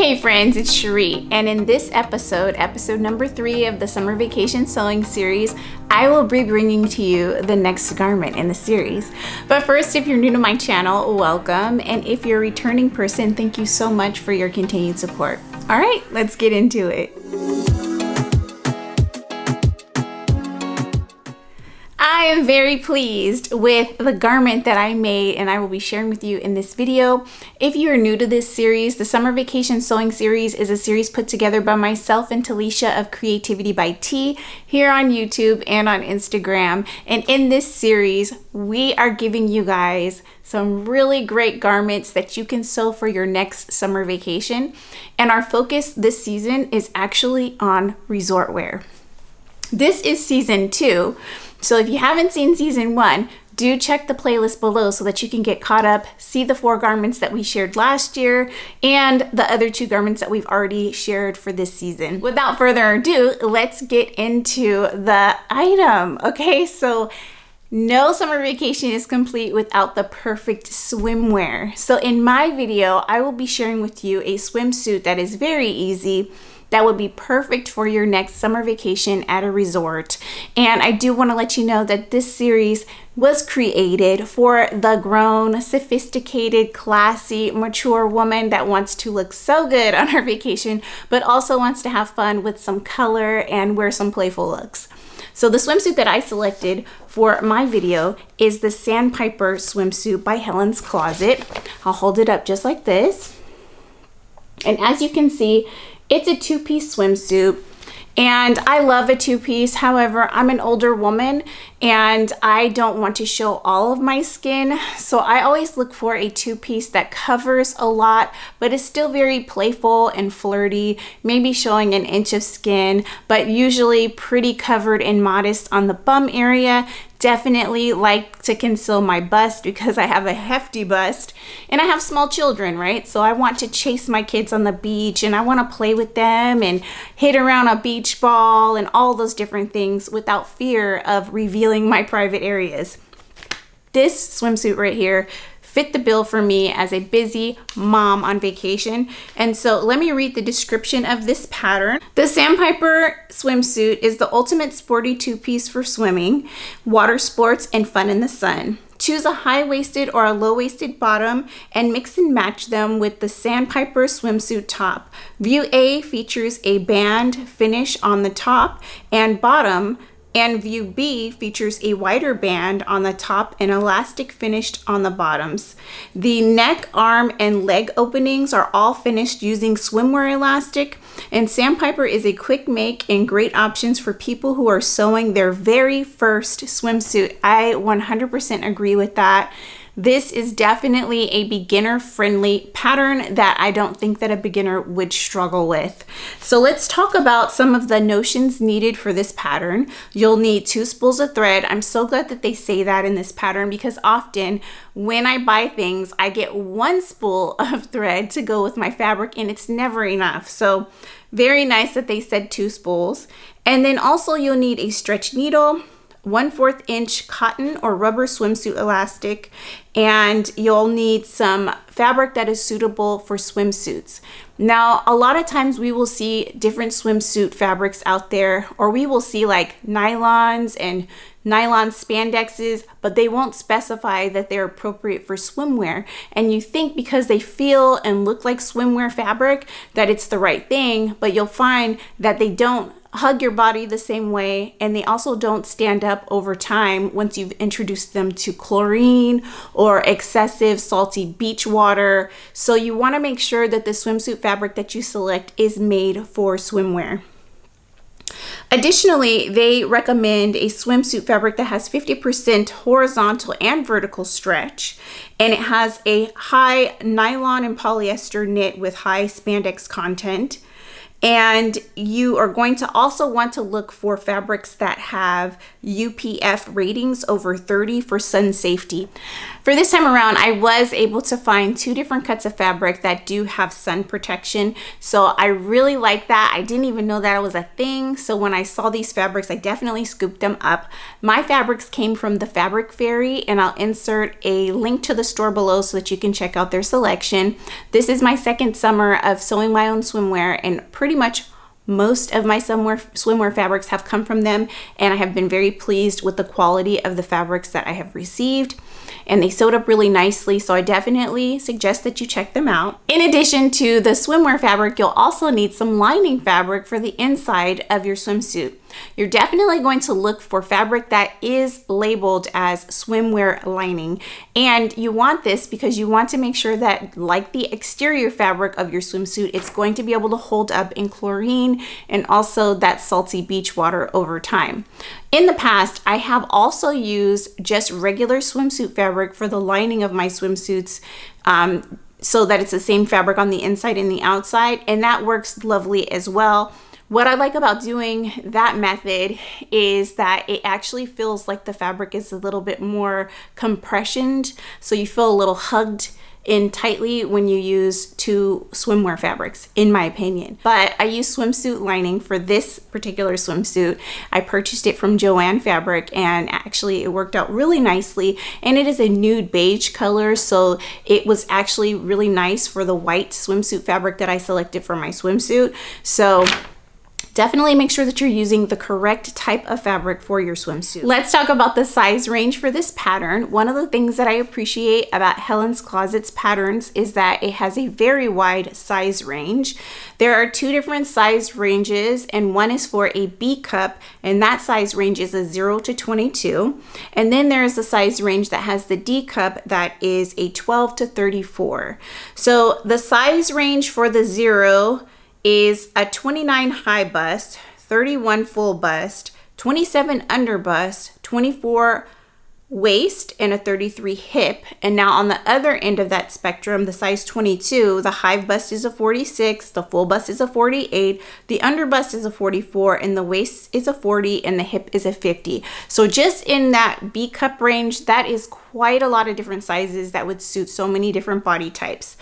Hey friends, it's Shereé, and in this episode number 3 of the Summer Vacation Sewing Series, I will be bringing to you the next garment in the series. But first, if you're new to my channel, welcome, and if you're a returning person, thank you so much for your continued support. All right, let's get into it. I am very pleased with the garment that I made and I will be sharing with you in this video. If you are new to this series, the Summer Vacation Sewing Series is a series put together by myself and Talisha of Creativity by T here on YouTube and on Instagram. And in this series, we are giving you guys some really great garments that you can sew for your next summer vacation. And our focus this season is actually on resort wear. This is season 2. So if you haven't seen season 1, do check the playlist below so that you can get caught up, see the 4 garments that we shared last year, and the other 2 garments that we've already shared for this season. Without further ado, let's get into the item. Okay, so no summer vacation is complete without the perfect swimwear. So in my video, I will be sharing with you a swimsuit that is very easy, that would be perfect for your next summer vacation at a resort. And I do want to let you know that this series was created for the grown, sophisticated, classy, mature woman that wants to look so good on her vacation, but also wants to have fun with some color and wear some playful looks. So the swimsuit that I selected for my video is the Sandpiper swimsuit by Helen's Closet. I'll hold it up just like this. And as you can see, it's a 2-piece swimsuit, and I love a 2-piece. However, I'm an older woman and I don't want to show all of my skin. So I always look for a 2-piece that covers a lot, but is still very playful and flirty, maybe showing an inch of skin, but usually pretty covered and modest on the bum area. Definitely like to conceal my bust because I have a hefty bust and I have small children, right? So I want to chase my kids on the beach and I want to play with them and hit around a beach ball and all those different things without fear of revealing my private areas. This swimsuit right here fit the bill for me as a busy mom on vacation. And so let me read the description of this pattern. The Sandpiper swimsuit is the ultimate sporty 2-piece for swimming, water sports, and fun in the sun. Choose a high-waisted or a low-waisted bottom and mix and match them with the Sandpiper swimsuit top. View A features a band finish on the top and bottom, and view B features a wider band on the top and elastic finished on the bottoms. The neck, arm, and leg openings are all finished using swimwear elastic, and Sandpiper is a quick make and great options for people who are sewing their very first swimsuit. I 100% agree with that. This is definitely a beginner-friendly pattern that I don't think that a beginner would struggle with. So let's talk about some of the notions needed for this pattern. You'll need 2 spools of thread. I'm so glad that they say that in this pattern because often when I buy things, I get 1 spool of thread to go with my fabric and it's never enough. So very nice that they said 2 spools. And then also you'll need a stretch needle, 1/4 inch cotton or rubber swimsuit elastic, and you'll need some fabric that is suitable for swimsuits. Now, a lot of times we will see different swimsuit fabrics out there, or we will see like nylons and nylon spandexes, but they won't specify that they're appropriate for swimwear. And you think because they feel and look like swimwear fabric that it's the right thing, but you'll find that they don't hug your body the same way, and they also don't stand up over time once you've introduced them to chlorine or excessive salty beach water. So you want to make sure that the swimsuit fabric that you select is made for swimwear. Additionally, they recommend a swimsuit fabric that has 50% horizontal and vertical stretch, and it has a high nylon and polyester knit with high spandex content. And you are going to also want to look for fabrics that have UPF ratings over 30 for sun safety. For this time around, I was able to find 2 different cuts of fabric that do have sun protection. So I really like that. I didn't even know that was a thing. So when I saw these fabrics, I definitely scooped them up. My fabrics came from the Fabric Fairy, and I'll insert a link to the store below so that you can check out their selection. This is my second summer of sewing my own swimwear, and pretty much most of my swimwear fabrics have come from them, and I have been very pleased with the quality of the fabrics that I have received, and they sewed up really nicely, so I definitely suggest that you check them out. In addition to the swimwear fabric, you'll also need some lining fabric for the inside of your swimsuit. You're definitely going to look for fabric that is labeled as swimwear lining, and you want this because you want to make sure that, like the exterior fabric of your swimsuit, it's going to be able to hold up in chlorine and also that salty beach water over time. In the past, I have also used just regular swimsuit fabric for the lining of my swimsuits, so that it's the same fabric on the inside and the outside, and that works lovely as well. What I like about doing that method is that it actually feels like the fabric is a little bit more compressioned, so you feel a little hugged in tightly when you use 2 swimwear fabrics, in my opinion. But I use swimsuit lining for this particular swimsuit. I purchased it from Joann Fabric, and actually it worked out really nicely, and it is a nude beige color, so it was actually really nice for the white swimsuit fabric that I selected for my swimsuit. So definitely make sure that you're using the correct type of fabric for your swimsuit. Let's talk about the size range for this pattern. One of the things that I appreciate about Helen's Closet's patterns is that it has a very wide size range. There are 2 different size ranges, and one is for a B cup, and that size range is a 0 to 22. And then there's a size range that has the D cup that is a 12 to 34. So the size range for the 0 is a 29 high bust, 31 full bust, 27 under bust, 24 waist, and a 33 hip. And now on the other end of that spectrum, the size 22, the high bust is a 46, the full bust is a 48, the under bust is a 44, and the waist is a 40, and the hip is a 50. So just in that B cup range, that is quite a lot of different sizes that would suit so many different body types.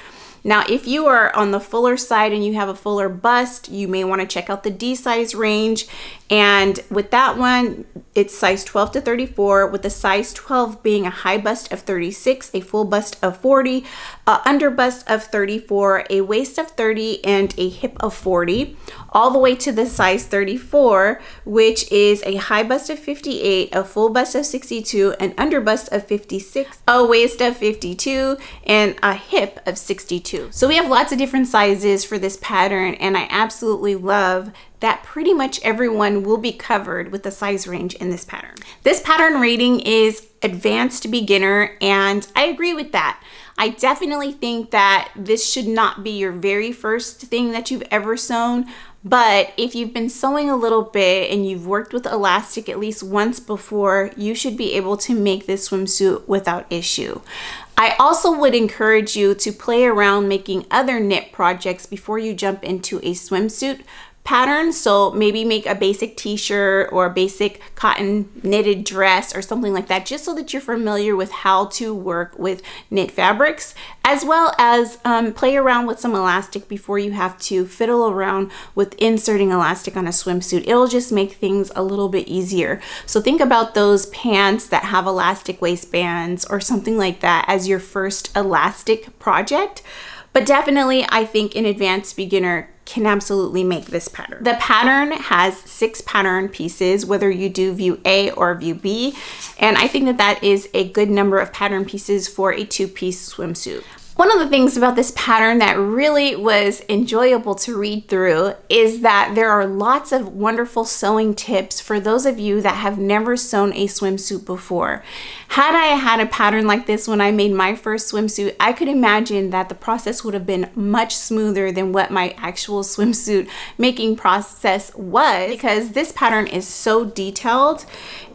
Now, if you are on the fuller side and you have a fuller bust, you may want to check out the D size range. And with that one, it's size 12 to 34, with the size 12 being a high bust of 36, a full bust of 40, a under bust of 34, a waist of 30, and a hip of 40, all the way to the size 34, which is a high bust of 58, a full bust of 62, an under bust of 56, a waist of 52, and a hip of 62. So we have lots of different sizes for this pattern, and I absolutely love that pretty much everyone will be covered with the size range in this pattern. This pattern rating is advanced beginner, and I agree with that. I definitely think that this should not be your very first thing that you've ever sewn, but if you've been sewing a little bit and you've worked with elastic at least once before, you should be able to make this swimsuit without issue. I also would encourage you to play around making other knit projects before you jump into a swimsuit pattern. So maybe make a basic t-shirt or a basic cotton knitted dress or something like that, just so that you're familiar with how to work with knit fabrics, as well as play around with some elastic before you have to fiddle around with inserting elastic on a swimsuit. It'll just make things a little bit easier. So think about those pants that have elastic waistbands or something like that as your first elastic project. But definitely, I think an advanced beginner can absolutely make this pattern. The pattern has 6 pattern pieces, whether you do view A or view B, and I think that that is a good number of pattern pieces for a 2-piece swimsuit. One of the things about this pattern that really was enjoyable to read through is that there are lots of wonderful sewing tips for those of you that have never sewn a swimsuit before. Had I had a pattern like this when I made my first swimsuit, I could imagine that the process would have been much smoother than what my actual swimsuit making process was, because this pattern is so detailed.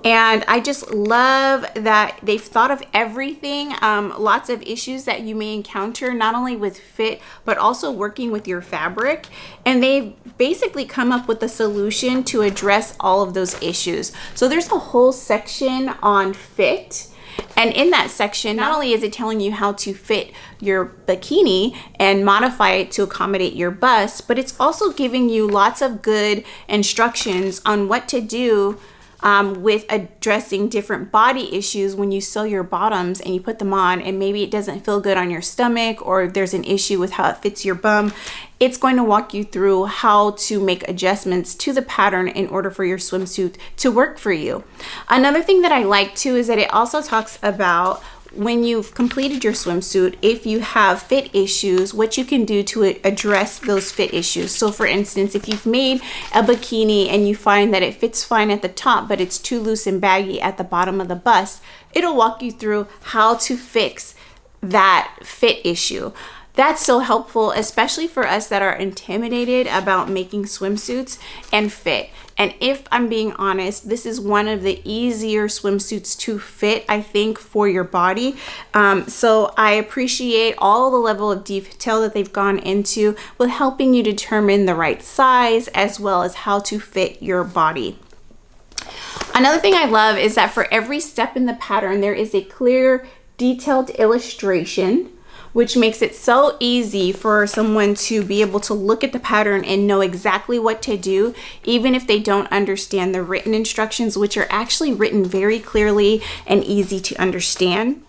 And I just love that they've thought of everything. Lots of issues that you may encounter encounter, not only with fit, but also working with your fabric. And they've basically come up with a solution to address all of those issues. So there's a whole section on fit. And in that section, not only is it telling you how to fit your bikini and modify it to accommodate your bust, but it's also giving you lots of good instructions on what to do with addressing different body issues when you sew your bottoms and you put them on and maybe it doesn't feel good on your stomach, or there's an issue with how it fits your bum. It's going to walk you through how to make adjustments to the pattern in order for your swimsuit to work for you. Another thing that I like too is that it also talks about when you've completed your swimsuit, if you have fit issues, what you can do to address those fit issues. So for instance, if you've made a bikini and you find that it fits fine at the top, but it's too loose and baggy at the bottom of the bust, it'll walk you through how to fix that fit issue. That's so helpful, especially for us that are intimidated about making swimsuits and fit. And if I'm being honest, this is one of the easier swimsuits to fit, I think, for your body. So I appreciate all the level of detail that they've gone into with helping you determine the right size as well as how to fit your body. Another thing I love is that for every step in the pattern, there is a clear, detailed illustration, which makes it so easy for someone to be able to look at the pattern and know exactly what to do, even if they don't understand the written instructions, which are actually written very clearly and easy to understand.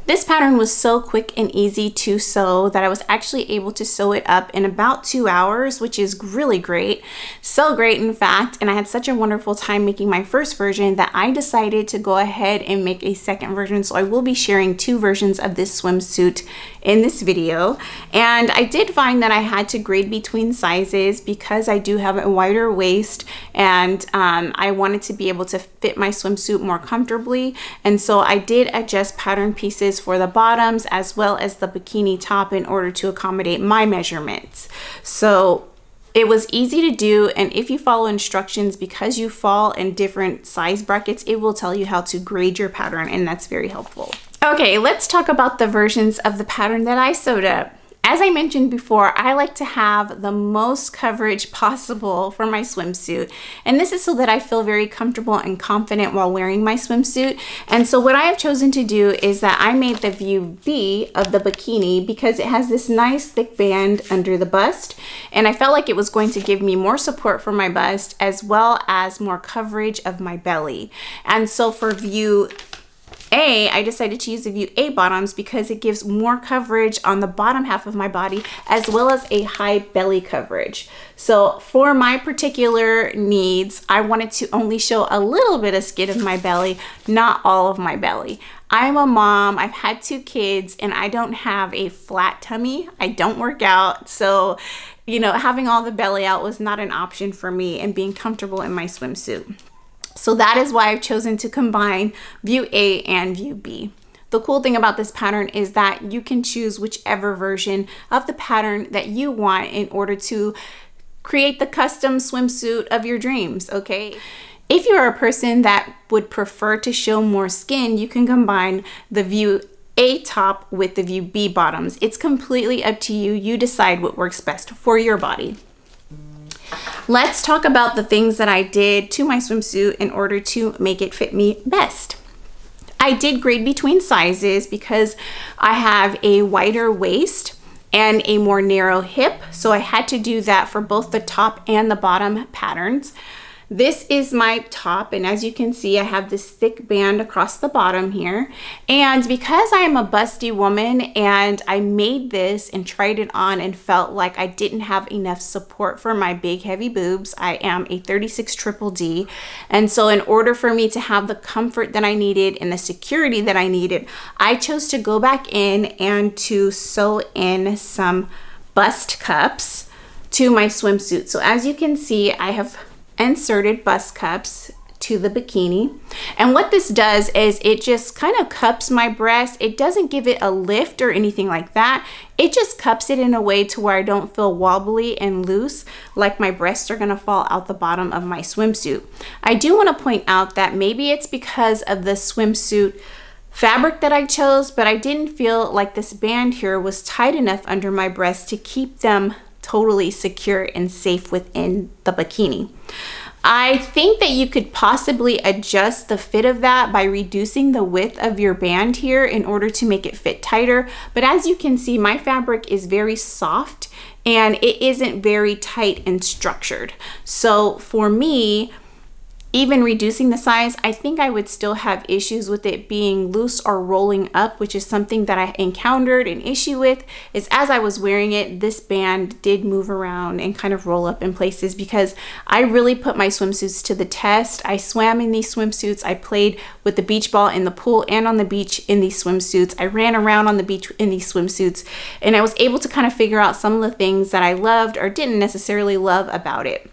This pattern was so quick and easy to sew that I was actually able to sew it up in about 2 hours, which is really great. So great, in fact, and I had such a wonderful time making my first version that I decided to go ahead and make a second version. So I will be sharing 2 versions of this swimsuit in this video. And I did find that I had to grade between sizes because I do have a wider waist and I wanted to be able to fit my swimsuit more comfortably. And so I did adjust pattern pieces for the bottoms as well as the bikini top in order to accommodate my measurements. So it was easy to do, and if you follow instructions, because you fall in different size brackets, it will tell you how to grade your pattern, and that's very helpful. Okay, let's talk about the versions of the pattern that I sewed up. As I mentioned before, I like to have the most coverage possible for my swimsuit. And this is so that I feel very comfortable and confident while wearing my swimsuit. And so what I have chosen to do is that I made the view B of the bikini because it has this nice thick band under the bust. And I felt like it was going to give me more support for my bust as well as more coverage of my belly. And so for view A, I decided to use the view A bottoms because it gives more coverage on the bottom half of my body as well as a high belly coverage. So for my particular needs, I wanted to only show a little bit of skin of my belly, not all of my belly. I'm a mom, I've had 2 kids, and I don't have a flat tummy. I don't work out. So, you know, having all the belly out was not an option for me and being comfortable in my swimsuit. So that is why I've chosen to combine view A and view B. The cool thing about this pattern is that you can choose whichever version of the pattern that you want in order to create the custom swimsuit of your dreams, okay? If you're a person that would prefer to show more skin, you can combine the view A top with the view B bottoms. It's completely up to you. You decide what works best for your body. Let's talk about the things that I did to my swimsuit in order to make it fit me best. I did grade between sizes because I have a wider waist and a more narrow hip, so I had to do that for both the top and the bottom patterns. This is my top, and as you can see, I have this thick band across the bottom here. And because I am a busty woman and I made this and tried it on and felt like I didn't have enough support for my big heavy boobs, I am a 36 triple D. And so in order for me to have the comfort that I needed and the security that I needed, I chose to go back in and to sew in some bust cups to my swimsuit. So as you can see, I have inserted bust cups to the bikini, and what this does is it just kind of cups my breast. It doesn't give it a lift or anything like that. It just cups it in a way to where I don't feel wobbly and loose like my breasts are gonna fall out the bottom of my swimsuit. I do want to point out that maybe it's because of the swimsuit fabric that I chose, but I didn't feel like this band here was tight enough under my breasts to keep them totally secure and safe within the bikini. I think that you could possibly adjust the fit of that by reducing the width of your band here in order to make it fit tighter. But as you can see, my fabric is very soft and it isn't very tight and structured. So for me, even reducing the size, I think I would still have issues with it being loose or rolling up, which is something that I encountered an issue with, is as I was wearing it, this band did move around and kind of roll up in places because I really put my swimsuits to the test. I swam in these swimsuits. I played with the beach ball in the pool and on the beach in these swimsuits. I ran around on the beach in these swimsuits, and I was able to kind of figure out some of the things that I loved or didn't necessarily love about it.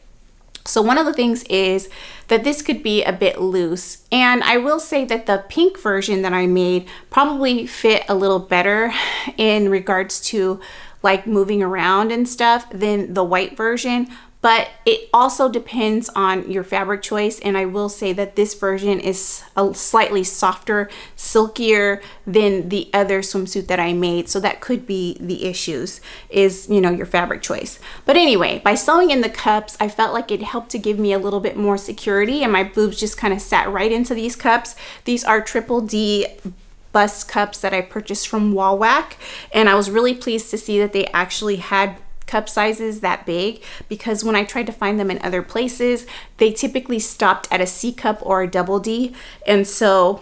So one of the things is that this could be a bit loose. And I will say that the pink version that I made probably fit a little better in regards to like moving around and stuff than the white version. But it also depends on your fabric choice. And I will say that this version is a slightly softer, silkier than the other swimsuit that I made. So that could be the issues, is, you know, your fabric choice. But anyway, by sewing in the cups, I felt like it helped to give me a little bit more security, and my boobs just kind of sat right into these cups. These are Triple D bust cups that I purchased from Wallwack. And I was really pleased to see that they actually had cup sizes that big, because when I tried to find them in other places, they typically stopped at a C cup or a double D. And so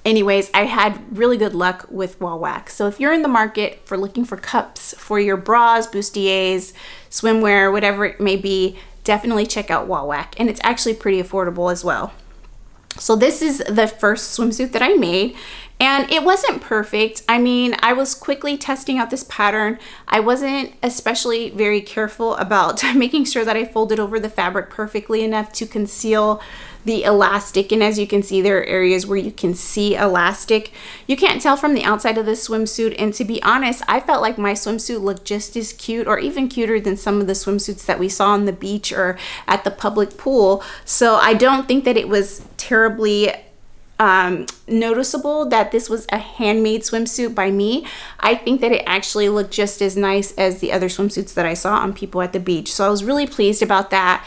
anyways, I had really good luck with Wallwack. So if you're in the market for looking for cups for your bras, bustiers, swimwear, whatever it may be, definitely check out Wallwack. And it's actually pretty affordable as well. So this is the first swimsuit that I made, and it wasn't perfect. I mean, I was quickly testing out this pattern. I wasn't especially very careful about making sure that I folded over the fabric perfectly enough to conceal the elastic. And as you can see, there are areas where you can see elastic. You can't tell from the outside of this swimsuit. And to be honest, I felt like my swimsuit looked just as cute or even cuter than some of the swimsuits that we saw on the beach or at the public pool. So I don't think that it was terribly noticeable that this was a handmade swimsuit by me. I think that it actually looked just as nice as the other swimsuits that I saw on people at the beach. So I was really pleased about that.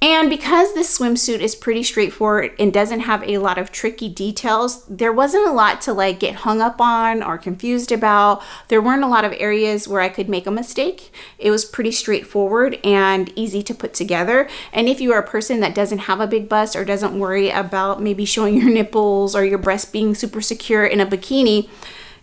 And because this swimsuit is pretty straightforward and doesn't have a lot of tricky details, there wasn't a lot to like get hung up on or confused about. There weren't a lot of areas where I could make a mistake. It was pretty straightforward and easy to put together. And if you are a person that doesn't have a big bust or doesn't worry about maybe showing your nipples or your breasts being super secure in a bikini,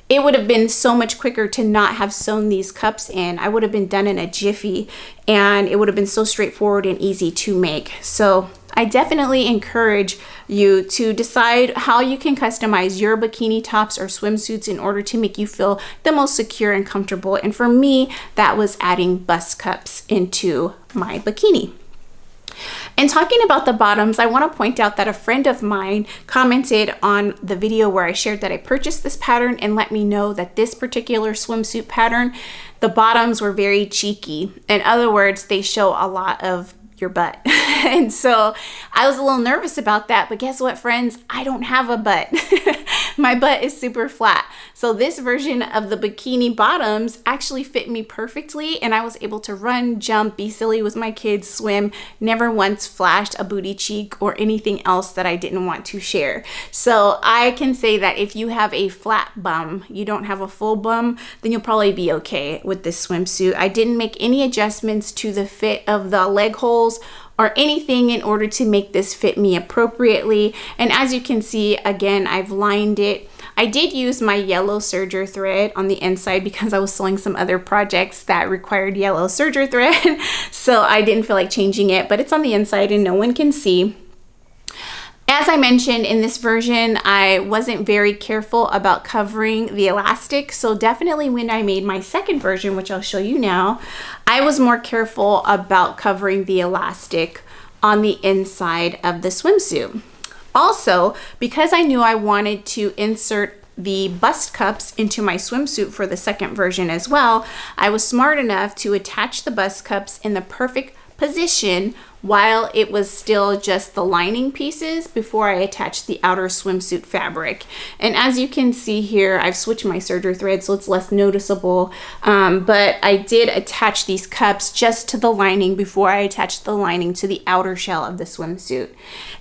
it would have been so much quicker to not have sewn these cups in. I would have been done in a jiffy, and it would have been so straightforward and easy to make. So I definitely encourage you to decide how you can customize your bikini tops or swimsuits in order to make you feel the most secure and comfortable. And for me, that was adding bust cups into my bikini. And talking about the bottoms, I want to point out that a friend of mine commented on the video where I shared that I purchased this pattern and let me know that this particular swimsuit pattern, the bottoms were very cheeky. In other words, they show a lot of your butt. And so I was a little nervous about that, but guess what, friends? I don't have a butt. My butt is super flat. So this version of the bikini bottoms actually fit me perfectly, and I was able to run, jump, be silly with my kids, swim, never once flashed a booty cheek or anything else that I didn't want to share. So I can say that if you have a flat bum, you don't have a full bum, then you'll probably be okay with this swimsuit. I didn't make any adjustments to the fit of the leg holes or anything in order to make this fit me appropriately. And as you can see, again, I've lined it. I did use my yellow serger thread on the inside because I was sewing some other projects that required yellow serger thread. So I didn't feel like changing it, but it's on the inside and no one can see. As I mentioned, in this version, I wasn't very careful about covering the elastic. So definitely when I made my second version, which I'll show you now, I was more careful about covering the elastic on the inside of the swimsuit. Also, because I knew I wanted to insert the bust cups into my swimsuit for the second version as well, I was smart enough to attach the bust cups in the perfect position while it was still just the lining pieces before I attached the outer swimsuit fabric. And as you can see here, I've switched my serger thread so it's less noticeable, but I did attach these cups just to the lining before I attached the lining to the outer shell of the swimsuit.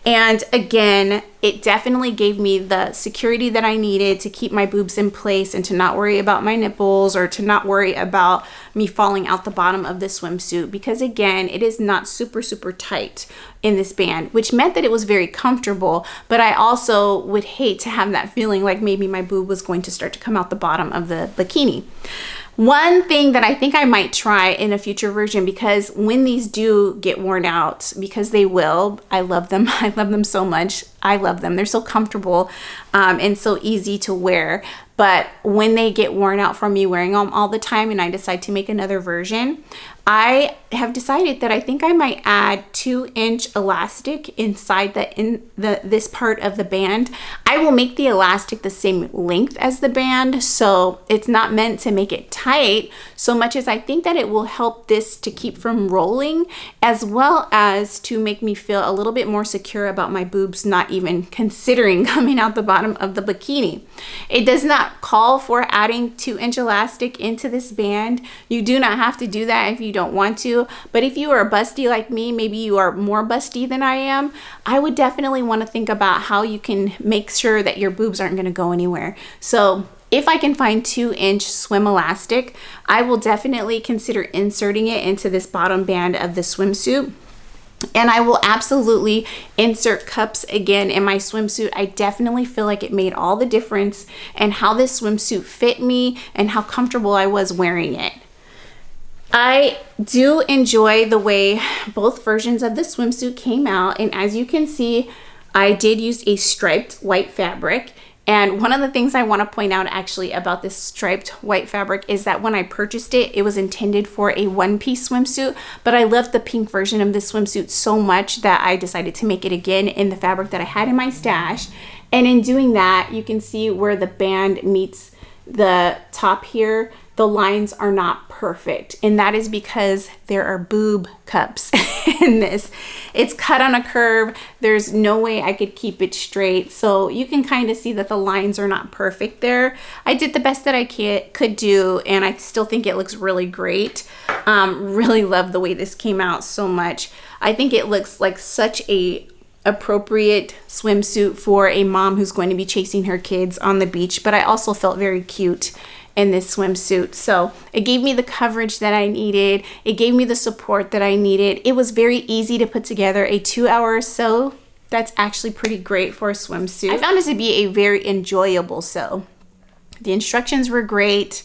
And again, it definitely gave me the security that I needed to keep my boobs in place and to not worry about my nipples or to not worry about me falling out the bottom of the swimsuit, because again, it is not super tight in this band, which meant that it was very comfortable, but I also would hate to have that feeling like maybe my boob was going to start to come out the bottom of the bikini. One thing that I think I might try in a future version, because when these do get worn out, because they will, I love them. I love them so much. I love them. They're so comfortable and so easy to wear. But when they get worn out from me wearing them all the time and I decide to make another version, I have decided that I think I might add 2-inch elastic inside this part of the band. I will make the elastic the same length as the band, so it's not meant to make it tight so much as I think that it will help this to keep from rolling, as well as to make me feel a little bit more secure about my boobs not even considering coming out the bottom of the bikini. It does not call for adding 2-inch elastic into this band. You do not have to do that if you don't want to, but if you are a busty like me, maybe you are more busty than I am, I would definitely want to think about how you can make sure that your boobs aren't going to go anywhere. So if I can find 2-inch swim elastic, I will definitely consider inserting it into this bottom band of the swimsuit. And I will absolutely insert cups again in my swimsuit. I definitely feel like it made all the difference in how this swimsuit fit me and how comfortable I was wearing it. I do enjoy the way both versions of the swimsuit came out, and as you can see, I did use a striped white fabric. And one of the things I want to point out actually about this striped white fabric is that when I purchased it, it was intended for a one-piece swimsuit, but I loved the pink version of this swimsuit so much that I decided to make it again in the fabric that I had in my stash. And in doing that, you can see where the band meets the top here, the lines are not perfect, and that is because there are boob cups in this. It's cut on a curve. There's no way I could keep it straight, so you can kind of see that the lines are not perfect there. I did the best that I could do, and I still think it looks really great. Really love the way this came out so much. I think it looks like such a appropriate swimsuit for a mom who's going to be chasing her kids on the beach, but I also felt very cute in this swimsuit. So it gave me the coverage that I needed. It gave me the support that I needed. It was very easy to put together, a 2-hour sew. That's actually pretty great for a swimsuit. I found it to be a very enjoyable sew. The instructions were great.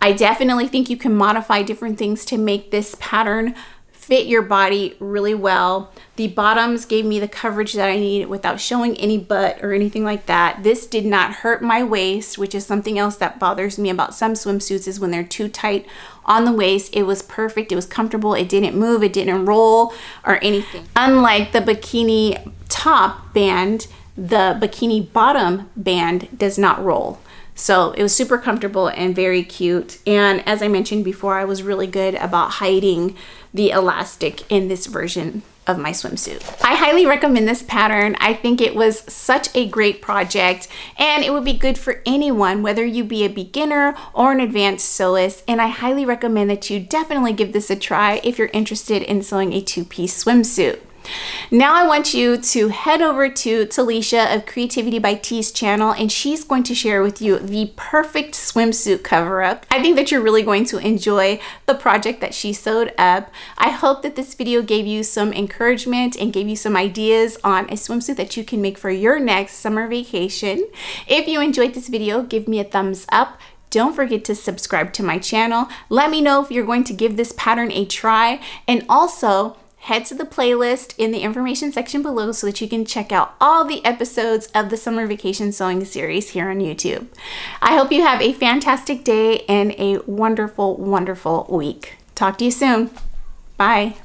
I definitely think you can modify different things to make this pattern fit your body really well. The bottoms gave me the coverage that I needed without showing any butt or anything like that. This did not hurt my waist, which is something else that bothers me about some swimsuits, is when they're too tight on the waist. It was perfect. It was comfortable. It didn't move. It didn't roll or anything. Unlike the bikini top band, the bikini bottom band does not roll. So it was super comfortable and very cute. And as I mentioned before, I was really good about hiding the elastic in this version of my swimsuit. I highly recommend this pattern. I think it was such a great project, and it would be good for anyone, whether you be a beginner or an advanced sewist. And I highly recommend that you definitely give this a try if you're interested in sewing a 2-piece swimsuit. Now I want you to head over to Talisha of Creativity by T's channel, and she's going to share with you the perfect swimsuit cover-up. I think that you're really going to enjoy the project that she sewed up. I hope that this video gave you some encouragement and gave you some ideas on a swimsuit that you can make for your next summer vacation. If you enjoyed this video, give me a thumbs up. Don't forget to subscribe to my channel. Let me know if you're going to give this pattern a try, and also head to the playlist in the information section below so that you can check out all the episodes of the Summer Vacation Sewing series here on YouTube. I hope you have a fantastic day and a wonderful, wonderful week. Talk to you soon. Bye.